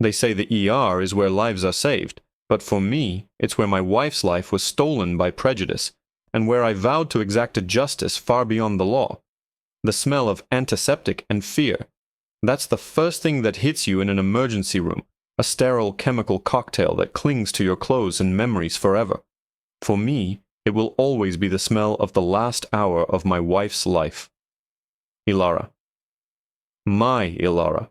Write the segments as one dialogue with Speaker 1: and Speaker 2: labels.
Speaker 1: They say the ER is where lives are saved, but for me, it's where my wife's life was stolen by prejudice, and where I vowed to exact a justice far beyond the law. The smell of antiseptic and fear. That's the first thing that hits you in an emergency room, a sterile chemical cocktail that clings to your clothes and memories forever. For me, it will always be the smell of the last hour of my wife's life. Ilara. My Ilara.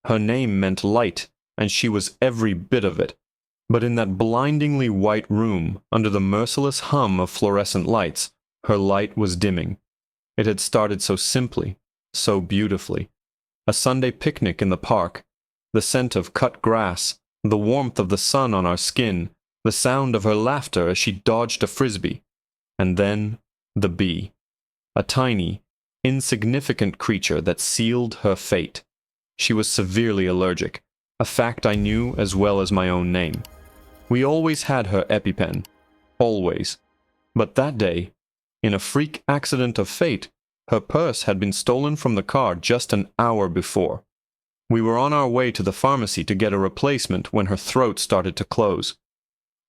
Speaker 1: Her name meant light, and she was every bit of it. But in that blindingly white room, under the merciless hum of fluorescent lights, her light was dimming. It had started so simply, so beautifully. A Sunday picnic in the park, the scent of cut grass, the warmth of the sun on our skin, the sound of her laughter as she dodged a frisbee. And then the bee. A tiny, insignificant creature that sealed her fate. She was severely allergic, a fact I knew as well as my own name. We always had her EpiPen. Always. But that day, in a freak accident of fate, her purse had been stolen from the car just an hour before. We were on our way to the pharmacy to get a replacement when her throat started to close.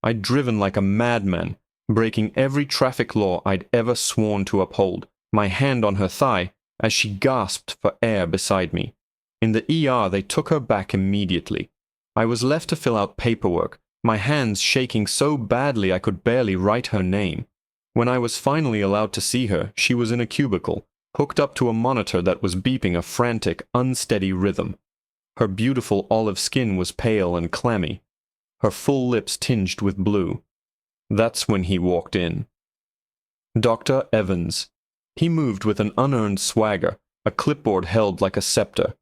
Speaker 1: I'd driven like a madman, breaking every traffic law I'd ever sworn to uphold, my hand on her thigh as she gasped for air beside me. In the ER, they took her back immediately. I was left to fill out paperwork, my hands shaking so badly I could barely write her name. When I was finally allowed to see her, she was in a cubicle, hooked up to a monitor that was beeping a frantic, unsteady rhythm. Her beautiful olive skin was pale and clammy, her full lips tinged with blue. That's when he walked in. Dr. Evans. He moved with an unearned swagger, a clipboard held like a scepter.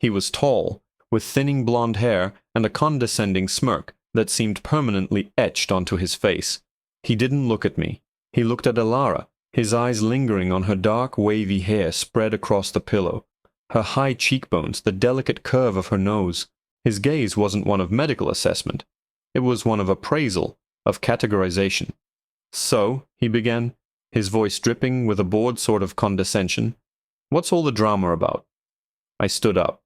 Speaker 1: He was tall, with thinning blonde hair and a condescending smirk that seemed permanently etched onto his face. He didn't look at me. He looked at Ilara, his eyes lingering on her dark, wavy hair spread across the pillow, her high cheekbones, the delicate curve of her nose. His gaze wasn't one of medical assessment. It was one of appraisal, of categorization. "So," he began, his voice dripping with a bored sort of condescension, "what's all the drama about?" I stood up,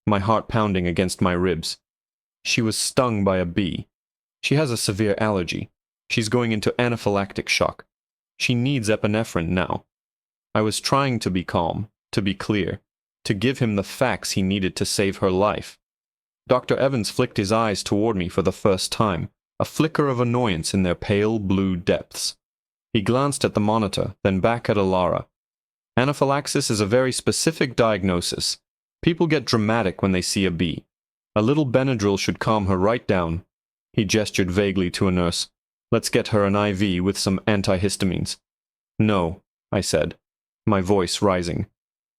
Speaker 1: my heart pounding against my ribs. She was stung by a bee. She has a severe allergy. She's going into anaphylactic shock. She needs epinephrine now. I was trying to be calm, to be clear, to give him the facts he needed to save her life. Dr. Evans flicked his eyes toward me for the first time, a flicker of annoyance in their pale blue depths. He glanced at the monitor, then back at Ilara. Anaphylaxis is a very specific diagnosis. People get dramatic when they see a bee. A little Benadryl should calm her right down. He gestured vaguely to a nurse. "Let's get her an IV with some antihistamines." "No," I said, my voice rising.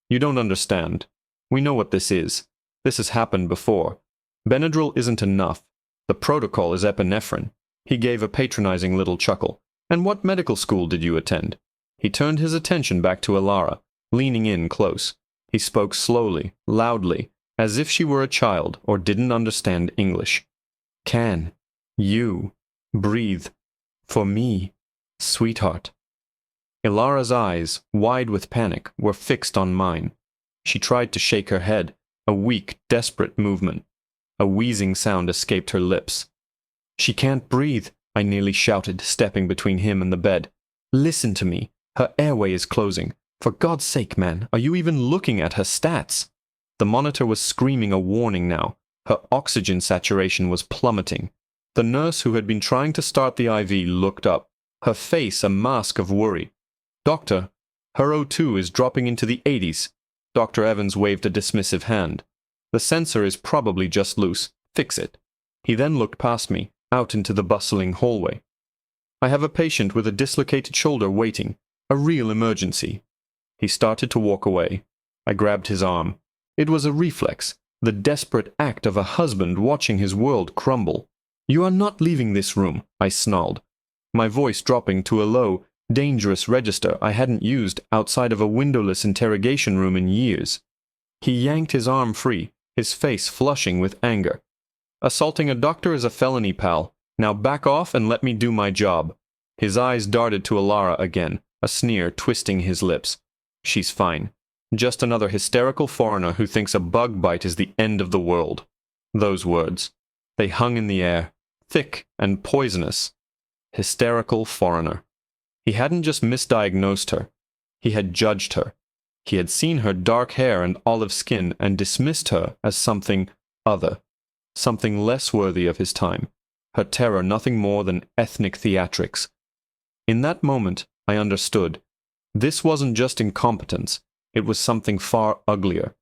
Speaker 1: "You don't understand. We know what this is. This has happened before. Benadryl isn't enough. The protocol is epinephrine." He gave a patronizing little chuckle. "And what medical school did you attend?" He turned his attention back to Ilara, leaning in close. He spoke slowly, loudly, as if she were a child or didn't understand English. "Can you breathe for me, sweetheart?" Ilara's eyes, wide with panic, were fixed on mine. She tried to shake her head, a weak, desperate movement. A wheezing sound escaped her lips. "She can't breathe," I nearly shouted, stepping between him and the bed. "Listen to me. Her airway is closing. For God's sake, man, are you even looking at her stats?" The monitor was screaming a warning now. Her oxygen saturation was plummeting. The nurse who had been trying to start the IV looked up, her face a mask of worry. "Doctor, her O2 is dropping into the 80s. Dr. Evans waved a dismissive hand. "The sensor is probably just loose. Fix it." He then looked past me, out into the bustling hallway. "I have a patient with a dislocated shoulder waiting. A real emergency." He started to walk away. I grabbed his arm. It was a reflex, the desperate act of a husband watching his world crumble. "You are not leaving this room," I snarled, my voice dropping to a low, dangerous register I hadn't used outside of a windowless interrogation room in years. He yanked his arm free, his face flushing with anger. "Assaulting a doctor is a felony, pal. Now back off and let me do my job." His eyes darted to Ilara again, a sneer twisting his lips. "She's fine. Just another hysterical foreigner who thinks a bug bite is the end of the world." Those words. They hung in the air, thick and poisonous. Hysterical foreigner. He hadn't just misdiagnosed her. He had judged her. He had seen her dark hair and olive skin and dismissed her as something other, something less worthy of his time, her terror nothing more than ethnic theatrics. In that moment, I understood. This wasn't just incompetence, it was something far uglier.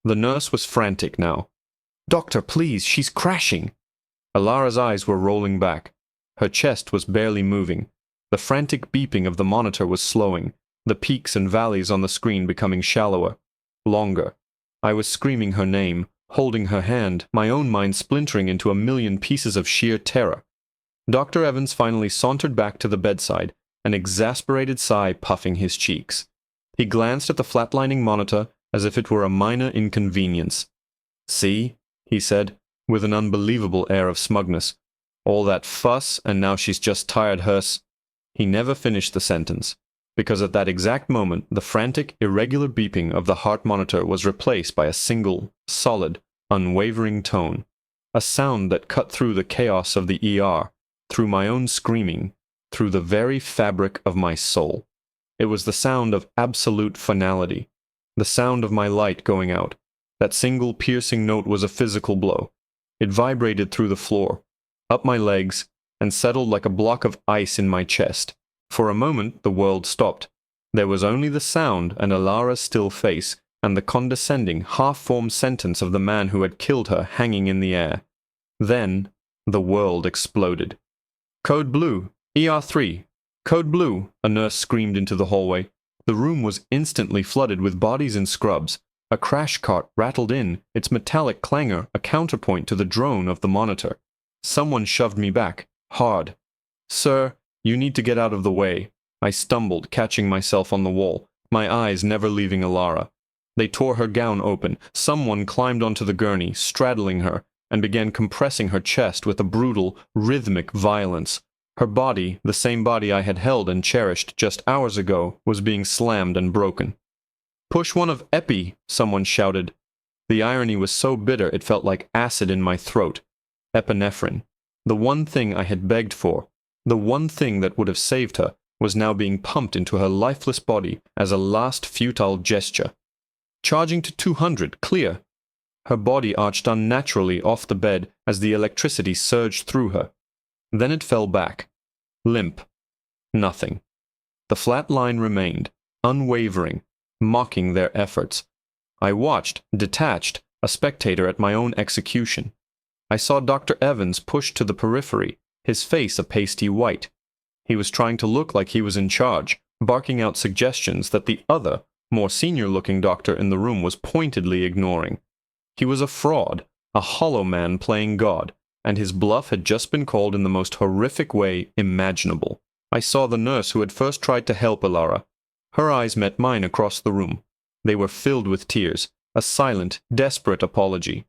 Speaker 1: The nurse was frantic now. "Doctor, please, she's crashing!" Alara's eyes were rolling back. Her chest was barely moving. The frantic beeping of the monitor was slowing, the peaks and valleys on the screen becoming shallower, longer. I was screaming her name, holding her hand, my own mind splintering into a million pieces of sheer terror. Dr. Evans finally sauntered back to the bedside, an exasperated sigh puffing his cheeks. He glanced at the flatlining monitor as if it were a minor inconvenience. "See?" he said, with an unbelievable air of smugness. "All that fuss, and now she's just tired He never finished the sentence, because at that exact moment the frantic, irregular beeping of the heart monitor was replaced by a single, solid, unwavering tone, a sound that cut through the chaos of the ER, through my own screaming, through the very fabric of my soul. It was the sound of absolute finality, the sound of my light going out. That single piercing note was a physical blow. It vibrated through the floor, up my legs, and settled like a block of ice in my chest. For a moment the world stopped. There was only the sound and Alara's still face, and the condescending, half-formed sentence of the man who had killed her hanging in the air. Then the world exploded. "Code Blue, ER3, Code Blue," a nurse screamed into the hallway. The room was instantly flooded with bodies in scrubs. A crash cart rattled in, its metallic clangor a counterpoint to the drone of the monitor. Someone shoved me back, hard. "Sir, you need to get out of the way." I stumbled, catching myself on the wall, my eyes never leaving Alara. They tore her gown open. Someone climbed onto the gurney, straddling her, and began compressing her chest with a brutal, rhythmic violence. Her body, the same body I had held and cherished just hours ago, was being slammed and broken. "Push one of Epi," someone shouted. The irony was so bitter it felt like acid in my throat. Epinephrine. The one thing I had begged for, the one thing that would have saved her, was now being pumped into her lifeless body as a last futile gesture. Charging to 200, clear. Her body arched unnaturally off the bed as the electricity surged through her. Then it fell back. Limp. Nothing. The flat line remained, unwavering, mocking their efforts. I watched, detached, a spectator at my own execution. I saw Dr. Evans pushed to the periphery, his face a pasty white. He was trying to look like he was in charge, barking out suggestions that the other, more senior-looking doctor in the room was pointedly ignoring. He was a fraud, a hollow man playing God, and his bluff had just been called in the most horrific way imaginable. I saw the nurse who had first tried to help Alara. Her eyes met mine across the room. They were filled with tears, a silent, desperate apology.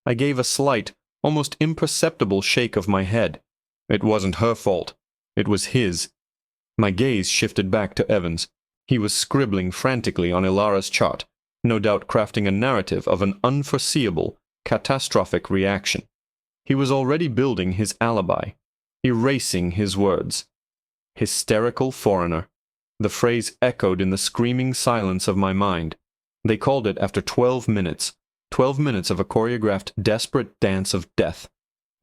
Speaker 1: I gave a slight, almost imperceptible shake of my head. It wasn't her fault. It was his. My gaze shifted back to Evans. He was scribbling frantically on Ilara's chart, no doubt crafting a narrative of an unforeseeable, catastrophic reaction. He was already building his alibi, erasing his words. Hysterical foreigner. The phrase echoed in the screaming silence of my mind. They called it after 12 minutes. 12 minutes of a choreographed, desperate dance of death.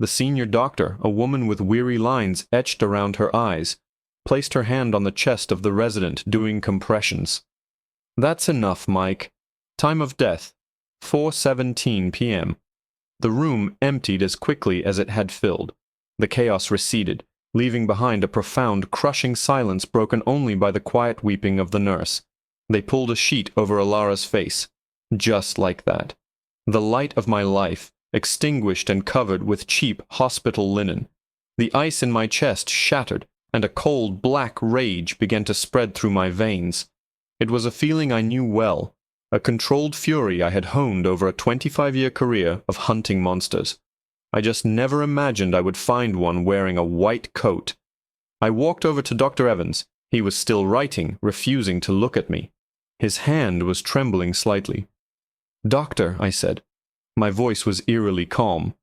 Speaker 1: The senior doctor, a woman with weary lines etched around her eyes, placed her hand on the chest of the resident doing compressions. "That's enough, Mike. Time of death, 4:17 p.m. The room emptied as quickly as it had filled. The chaos receded, leaving behind a profound, crushing silence broken only by the quiet weeping of the nurse. They pulled a sheet over Alara's face. Just like that. The light of my life, extinguished and covered with cheap hospital linen. The ice in my chest shattered, and a cold, black rage began to spread through my veins. It was a feeling I knew well, a controlled fury I had honed over a 25-year career of hunting monsters. I just never imagined I would find one wearing a white coat. I walked over to Dr. Evans. He was still writing, refusing to look at me. His hand was trembling slightly. "Doctor," I said, My voice was eerily calm.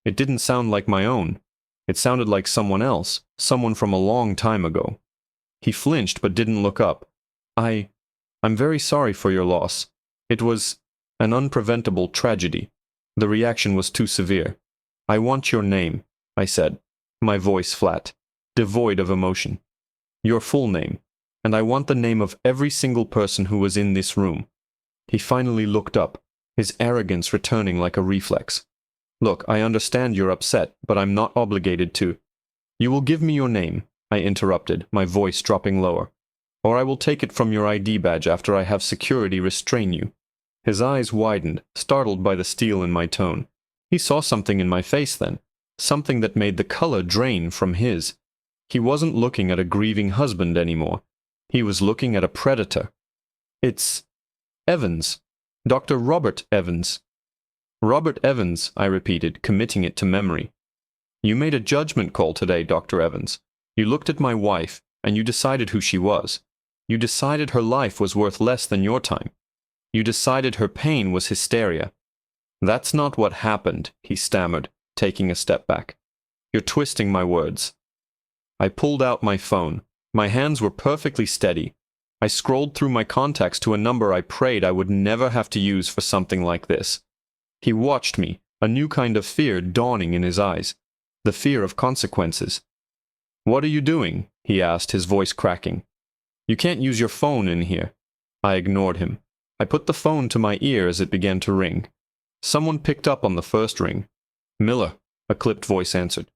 Speaker 1: It didn't sound like my own. It sounded like someone else, someone from a long time ago. He flinched but didn't look up. I'm very sorry for your loss. It was an unpreventable tragedy. The reaction was too severe. I want your name, I said, my voice flat, devoid of emotion. Your full name, and I want the name of every single person who was in this room. He finally looked up, his arrogance returning like a reflex. Look, I understand you're upset, but I'm not obligated to. You will give me your name, I interrupted, my voice dropping lower, or I will take it from your ID badge after I have security restrain you. His eyes widened, startled by the steel in my tone. He saw something in my face then, something that made the color drain from his. He wasn't looking at a grieving husband anymore. He was looking at a predator. It's Evans. Dr. Robert Evans. Robert Evans, I repeated, committing it to memory. You made a judgment call today, Dr. Evans. You looked at my wife, and you decided who she was. You decided her life was worth less than your time. You decided her pain was hysteria. That's not what happened, he stammered, taking a step back. You're twisting my words. I pulled out my phone. My hands were perfectly steady. I scrolled through my contacts to a number I prayed I would never have to use for something like this. He watched me, a new kind of fear dawning in his eyes, the fear of consequences. What are you doing? He asked, his voice cracking. You can't use your phone in here. I ignored him. I put the phone to my ear as it began to ring. Someone picked up on the first ring. Miller, a clipped voice answered.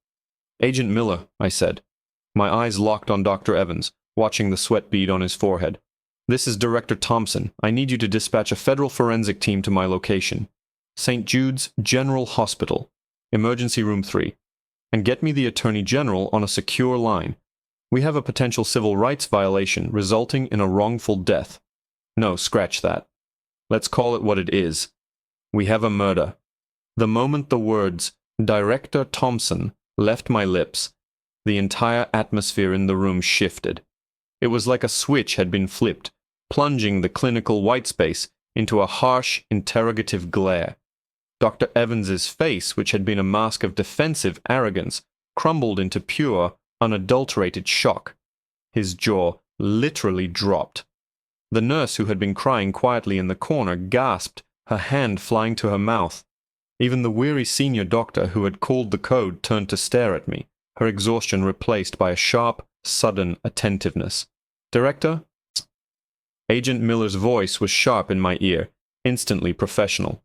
Speaker 1: Agent Miller, I said. My eyes locked on Dr. Evans, watching the sweat bead on his forehead. This is Director Thompson. I need you to dispatch a federal forensic team to my location. St. Jude's General Hospital, Emergency Room 3. And get me the Attorney General on a secure line. We have a potential civil rights violation resulting in a wrongful death. No, scratch that. Let's call it what it is. We have a murder. The moment the words, Director Thompson, left my lips, the entire atmosphere in the room shifted. It was like a switch had been flipped, plunging the clinical white space into a harsh, interrogative glare. Dr. Evans's face, which had been a mask of defensive arrogance, crumbled into pure, unadulterated shock. His jaw literally dropped. The nurse who had been crying quietly in the corner gasped, her hand flying to her mouth. Even the weary senior doctor who had called the code turned to stare at me, her exhaustion replaced by a sharp, sudden attentiveness. Director? Agent Miller's voice was sharp in my ear, instantly professional.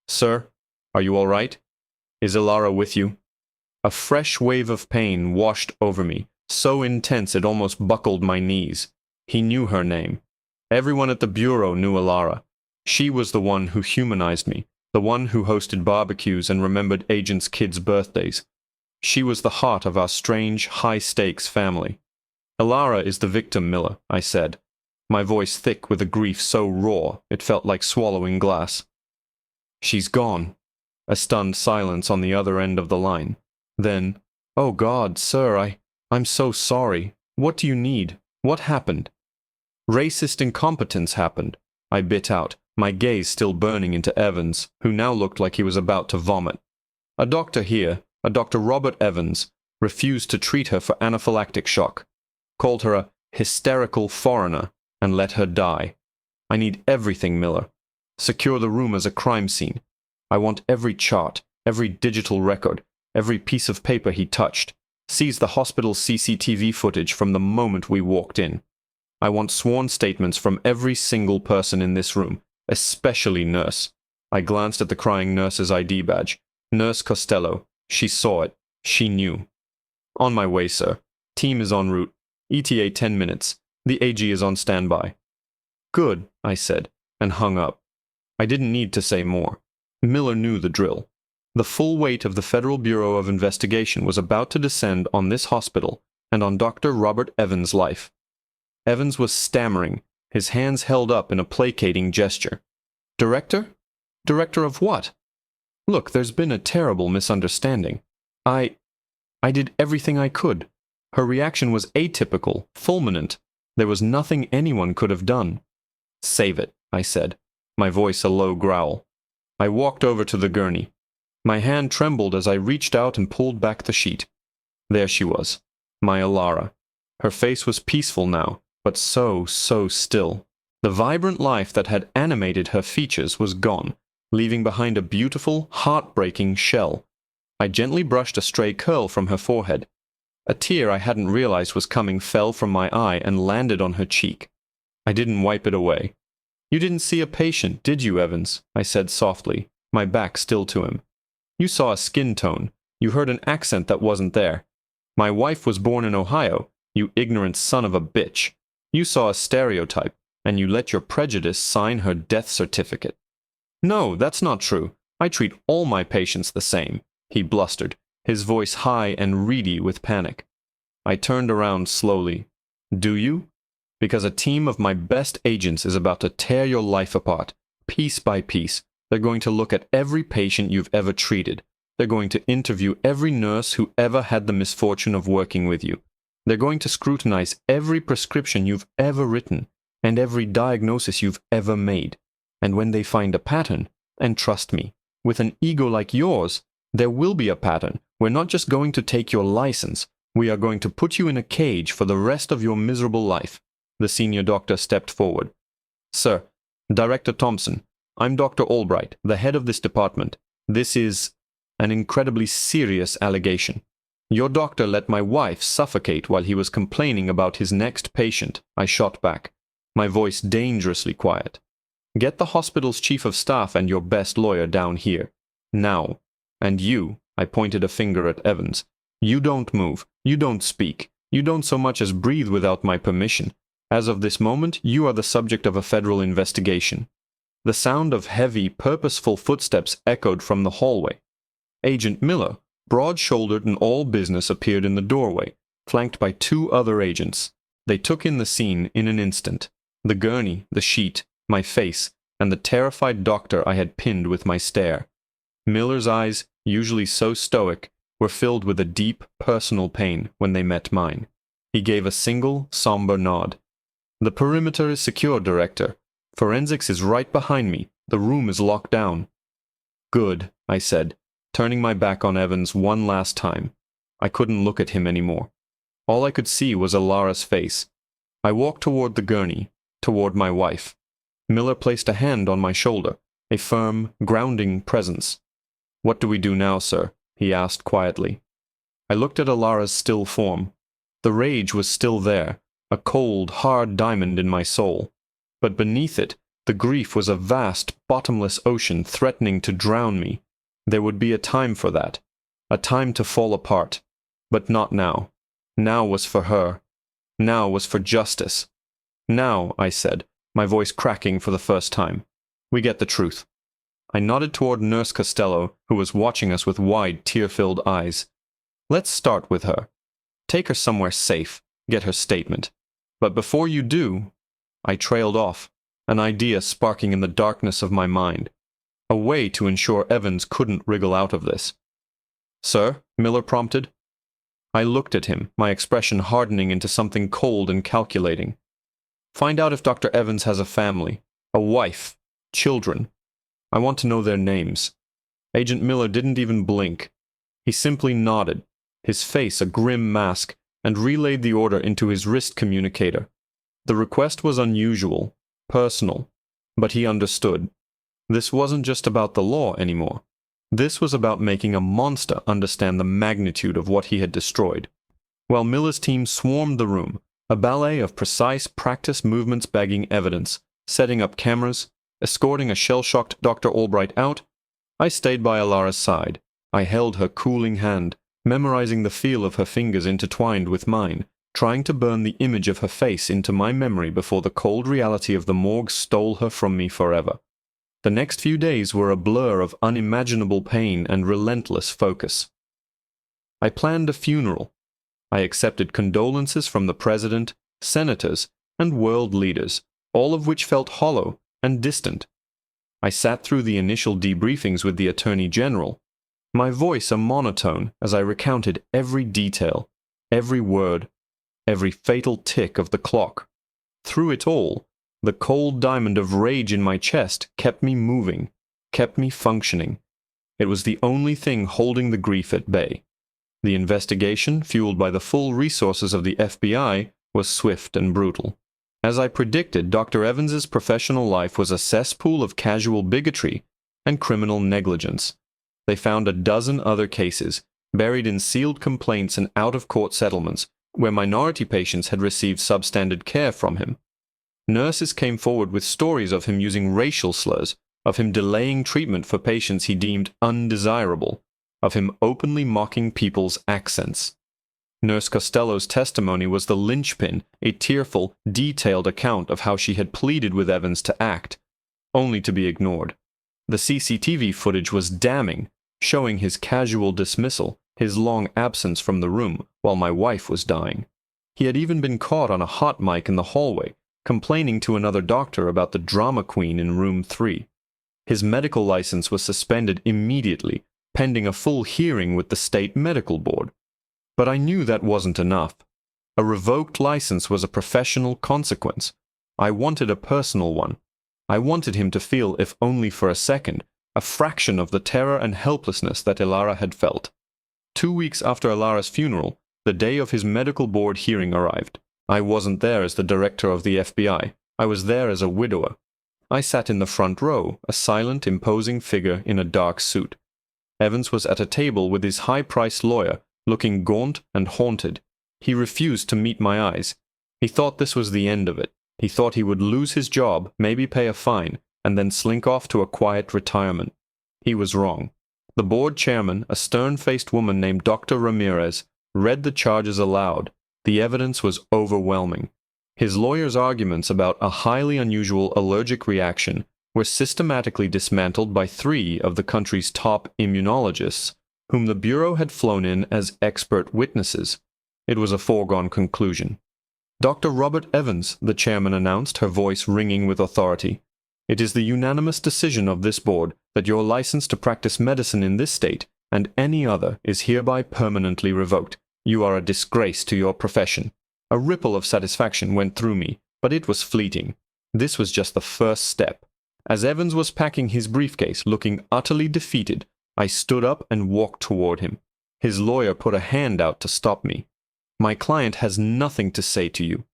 Speaker 1: Sir, are you all right? Is Ilara with you? A fresh wave of pain washed over me, so intense it almost buckled my knees. He knew her name. Everyone at the Bureau knew Ilara. She was the one who humanized me, the one who hosted barbecues and remembered agents' kids' birthdays. She was the heart of our strange, high-stakes family. Ilara is the victim, Miller, I said, my voice thick with a grief so raw it felt like swallowing glass. She's gone. A stunned silence on the other end of the line. Then, oh God, sir, I'm so sorry. What do you need? What happened? Racist incompetence happened, I bit out, my gaze still burning into Evans, who now looked like he was about to vomit. A doctor here, a Dr. Robert Evans, refused to treat her for anaphylactic shock, called her a hysterical foreigner, and let her die. I need everything, Miller. Secure the room as a crime scene. I want every chart, every digital record, every piece of paper he touched. Seize the hospital's CCTV footage from the moment we walked in. I want sworn statements from every single person in this room, especially nurse. I glanced at the crying nurse's ID badge. Nurse Costello. She saw it. She knew. On my way, sir. Team is en route. ETA 10 minutes. The AG is on standby. Good, I said, and hung up. I didn't need to say more. Miller knew the drill. The full weight of the Federal Bureau of Investigation was about to descend on this hospital and on Dr. Robert Evans' life. Evans was stammering, his hands held up in a placating gesture. Director? Director of what? Look, there's been a terrible misunderstanding. I did everything I could. Her reaction was atypical, fulminant. There was nothing anyone could have done. Save it, I said, my voice a low growl. I walked over to the gurney. My hand trembled as I reached out and pulled back the sheet. There she was, my Alara. Her face was peaceful now, but so still. The vibrant life that had animated her features was gone, leaving behind a beautiful, heartbreaking shell. I gently brushed a stray curl from her forehead. A tear I hadn't realized was coming fell from my eye and landed on her cheek. I didn't wipe it away. "You didn't see a patient, did you, Evans?" I said softly, my back still to him. "You saw a skin tone. You heard an accent that wasn't there. My wife was born in Ohio, you ignorant son of a bitch. You saw a stereotype, and you let your prejudice sign her death certificate." "No, that's not true. I treat all my patients the same," he blustered, his voice high and reedy with panic. I turned around slowly. "Do you? Because a team of my best agents is about to tear your life apart, piece by piece. They're going to look at every patient you've ever treated. They're going to interview every nurse who ever had the misfortune of working with you. They're going to scrutinize every prescription you've ever written and every diagnosis you've ever made. And when they find a pattern, and trust me, with an ego like yours, there will be a pattern. We're not just going to take your license. We are going to put you in a cage for the rest of your miserable life." The senior doctor stepped forward. "Sir, Director Thompson, I'm Dr. Albright, the head of this department. This is an incredibly serious allegation. Your doctor let my wife suffocate while he was complaining about his next patient," I shot back, my voice dangerously quiet. "Get the hospital's chief of staff and your best lawyer down here. Now. And you," I pointed a finger at Evans, "you don't move, you don't speak, you don't so much as breathe without my permission. As of this moment, you are the subject of a federal investigation." The sound of heavy, purposeful footsteps echoed from the hallway. Agent Miller, broad-shouldered and all business, appeared in the doorway, flanked by 2 other agents. They took in the scene in an instant. The gurney, the sheet, my face, and the terrified doctor I had pinned with my stare. Miller's eyes, usually so stoic, were filled with a deep, personal pain when they met mine. He gave a single, somber nod. "The perimeter is secure, Director. Forensics is right behind me. The room is locked down." "Good," I said, turning my back on Evans one last time. I couldn't look at him anymore. All I could see was Alara's face. I walked toward the gurney, toward my wife. Miller placed a hand on my shoulder, a firm, grounding presence. "What do we do now, sir?" he asked quietly. I looked at Alara's still form. The rage was still there, a cold, hard diamond in my soul. But beneath it, the grief was a vast, bottomless ocean threatening to drown me. There would be a time for that, a time to fall apart. But not now. Now was for her. Now was for justice. "Now," I said, my voice cracking for the first time, "we get the truth." I nodded toward Nurse Costello, who was watching us with wide, tear-filled eyes. "Let's start with her. Take her somewhere safe, get her statement. But before you do—" I trailed off, an idea sparking in the darkness of my mind. A way to ensure Evans couldn't wriggle out of this. "Sir?" Miller prompted. I looked at him, my expression hardening into something cold and calculating. "Find out if Dr. Evans has a family, a wife, children. I want to know their names." Agent Miller didn't even blink. He simply nodded, his face a grim mask, and relayed the order into his wrist communicator. The request was unusual, personal, but he understood. This wasn't just about the law anymore. This was about making a monster understand the magnitude of what he had destroyed. While Miller's team swarmed the room, a ballet of precise practice movements bagging evidence, setting up cameras, escorting a shell-shocked Dr. Albright out, I stayed by Alara's side. I held her cooling hand, memorizing the feel of her fingers intertwined with mine, trying to burn the image of her face into my memory before the cold reality of the morgue stole her from me forever. The next few days were a blur of unimaginable pain and relentless focus. I planned a funeral. I accepted condolences from the president, senators, and world leaders, all of which felt hollow and distant. I sat through the initial debriefings with the Attorney General, my voice a monotone as I recounted every detail, every word, every fatal tick of the clock. Through it all, the cold diamond of rage in my chest kept me moving, kept me functioning. It was the only thing holding the grief at bay. The investigation, fueled by the full resources of the FBI, was swift and brutal. As I predicted, Dr. Evans's professional life was a cesspool of casual bigotry and criminal negligence. They found a dozen other cases, buried in sealed complaints and out-of-court settlements, where minority patients had received substandard care from him. Nurses came forward with stories of him using racial slurs, of him delaying treatment for patients he deemed undesirable, of him openly mocking people's accents. Nurse Costello's testimony was the linchpin, a tearful, detailed account of how she had pleaded with Evans to act, only to be ignored. The CCTV footage was damning, showing his casual dismissal, his long absence from the room while my wife was dying. He had even been caught on a hot mic in the hallway, complaining to another doctor about the drama queen in room 3. His medical license was suspended immediately, pending a full hearing with the state medical board. But I knew that wasn't enough. A revoked license was a professional consequence. I wanted a personal one. I wanted him to feel, if only for a second, a fraction of the terror and helplessness that Ilara had felt. 2 weeks after Ilara's funeral, the day of his medical board hearing arrived. I wasn't there as the director of the FBI. I was there as a widower. I sat in the front row, a silent, imposing figure in a dark suit. Evans was at a table with his high-priced lawyer, looking gaunt and haunted. He refused to meet my eyes. He thought this was the end of it. He thought he would lose his job, maybe pay a fine, and then slink off to a quiet retirement. He was wrong. The board chairman, a stern-faced woman named Dr. Ramirez, read the charges aloud. The evidence was overwhelming. His lawyer's arguments about a highly unusual allergic reaction were systematically dismantled by 3 of the country's top immunologists, whom the Bureau had flown in as expert witnesses. It was a foregone conclusion. Dr. Robert Evans, the chairman announced, her voice ringing with authority. It is the unanimous decision of this board that your license to practice medicine in this state and any other is hereby permanently revoked. You are a disgrace to your profession. A ripple of satisfaction went through me, but it was fleeting. This was just the first step. As Evans was packing his briefcase, looking utterly defeated, I stood up and walked toward him. His lawyer put a hand out to stop me. My client has nothing to say to you.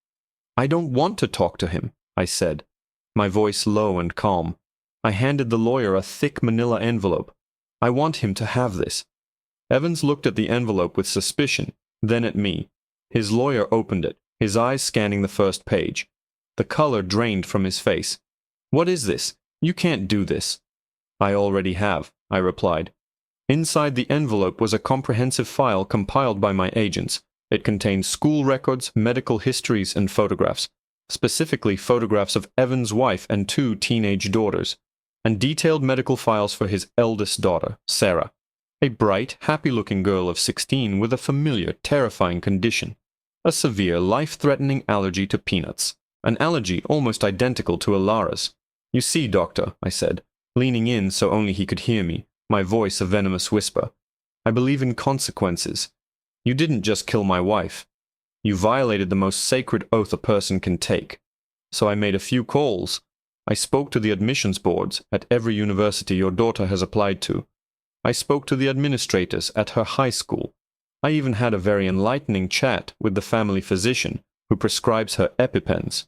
Speaker 1: I don't want to talk to him, I said, my voice low and calm. I handed the lawyer a thick manila envelope. I want him to have this. Evans looked at the envelope with suspicion, then at me. His lawyer opened it, his eyes scanning the first page. The color drained from his face. What is this? You can't do this. I already have, I replied. Inside the envelope was a comprehensive file compiled by my agents. It contained school records, medical histories, and photographs, specifically photographs of Evans' wife and 2 teenage daughters, and detailed medical files for his eldest daughter, Sarah, a bright, happy-looking girl of 16 with a familiar, terrifying condition, a severe, life-threatening allergy to peanuts, an allergy almost identical to Ilara's. You see, doctor, I said, leaning in so only he could hear me, my voice a venomous whisper, I believe in consequences. You didn't just kill my wife. You violated the most sacred oath a person can take. So I made a few calls. I spoke to the admissions boards at every university your daughter has applied to. I spoke to the administrators at her high school. I even had a very enlightening chat with the family physician who prescribes her EpiPens.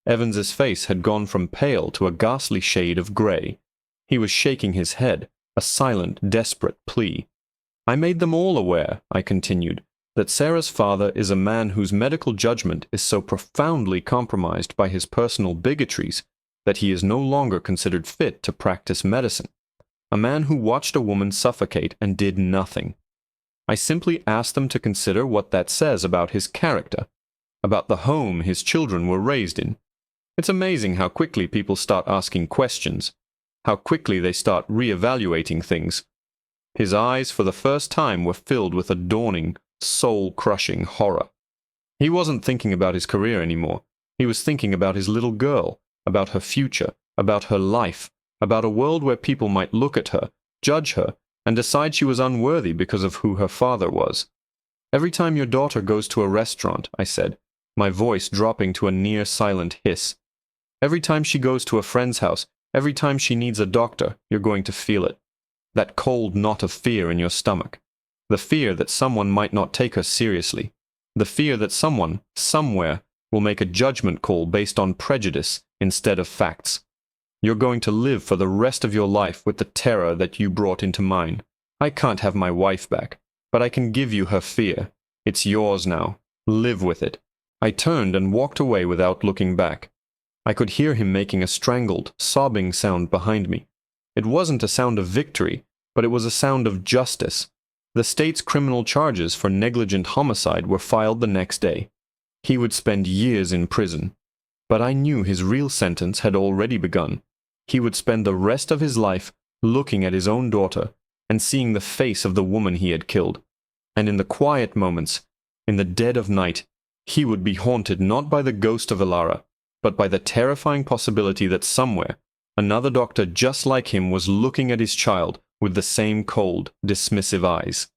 Speaker 1: Evans's face had gone from pale to a ghastly shade of gray. He was shaking his head, a silent, desperate plea. I made them all aware, I continued, that Sarah's father is a man whose medical judgment is so profoundly compromised by his personal bigotries that he is no longer considered fit to practice medicine. A man who watched a woman suffocate and did nothing. I simply asked them to consider what that says about his character, about the home his children were raised in. It's amazing how quickly people start asking questions, how quickly they start reevaluating things. His eyes, for the first time, were filled with a dawning, soul-crushing horror. He wasn't thinking about his career anymore. He was thinking about his little girl, about her future, about her life, about a world where people might look at her, judge her, and decide she was unworthy because of who her father was. Every time your daughter goes to a restaurant, I said, my voice dropping to a near-silent hiss. Every time she goes to a friend's house, Every time she needs a doctor, you're going to feel it. That cold knot of fear in your stomach. The fear that someone might not take her seriously. The fear that someone, somewhere, will make a judgment call based on prejudice instead of facts. You're going to live for the rest of your life with the terror that you brought into mine. I can't have my wife back, but I can give you her fear. It's yours now. Live with it. I turned and walked away without looking back. I could hear him making a strangled, sobbing sound behind me. It wasn't a sound of victory, but it was a sound of justice. The state's criminal charges for negligent homicide were filed the next day. He would spend years in prison. But I knew his real sentence had already begun. He would spend the rest of his life looking at his own daughter and seeing the face of the woman he had killed. And in the quiet moments, in the dead of night, he would be haunted not by the ghost of Ilara, but by the terrifying possibility that somewhere, another doctor just like him was looking at his child with the same cold, dismissive eyes.